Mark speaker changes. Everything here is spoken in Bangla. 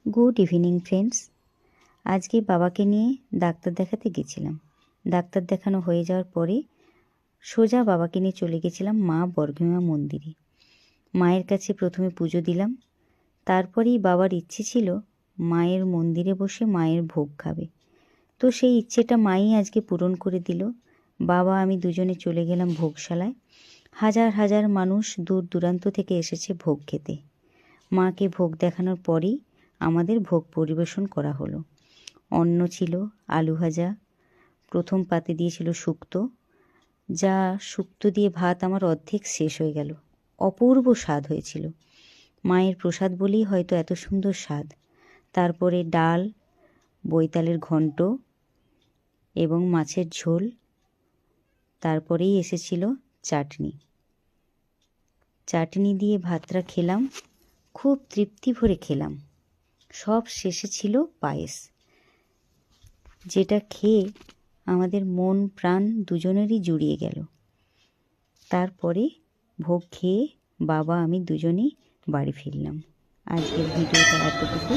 Speaker 1: Good evening friends. আজকে বাবাকে নিয়ে ডাক্তার দেখাতে গেছিলাম। ডাক্তার দেখানো হয়ে যাওয়ার পরে সোজা বাবাকে নিয়ে চলে গেছিলাম মা বর্গমা মন্দিরে। মায়ের কাছে প্রথমে পুজো দিলাম, তারপরেই বাবার ইচ্ছে ছিল মায়ের মন্দিরে বসে মায়ের ভোগ খাবে। তো সেই ইচ্ছেটা মাই আজকে পূরণ করে দিল। বাবা আমি দুজনে চলে গেলাম ভোগশালায়। হাজার হাজার মানুষ দূর দূরান্ত থেকে এসেছে ভোগ খেতে। মাকে ভোগ দেখানোর পরেই আমাদের ভোগ পরিবেশন করা হলো। অন্ন ছিল, আলু ভাজা, প্রথম পাতে দিয়েছিল শুক্তো, যা শুক্তো দিয়ে ভাত আমার অর্ধেক শেষ হয়ে গেল। অপূর্ব স্বাদ হয়েছিল। মায়ের প্রসাদ বলেই হয়তো এত সুন্দর স্বাদ। তারপরে ডাল, বৈতালের ঘন্ট এবং মাছের ঝোল, তারপরেই এসেছিল চাটনি। চাটনি দিয়ে ভাতটা খেলাম, খুব তৃপ্তি ভরে খেলাম। সব শেষে ছিল পায়েস, যেটা খেয়ে আমাদের মন প্রাণ দুজনেরই জুড়িয়ে গেল। তারপরে ভোগ খেয়ে বাবা আমি দুজনেই বাড়ি ফিরলাম। আজকের ভিডিওটা এতটুকু।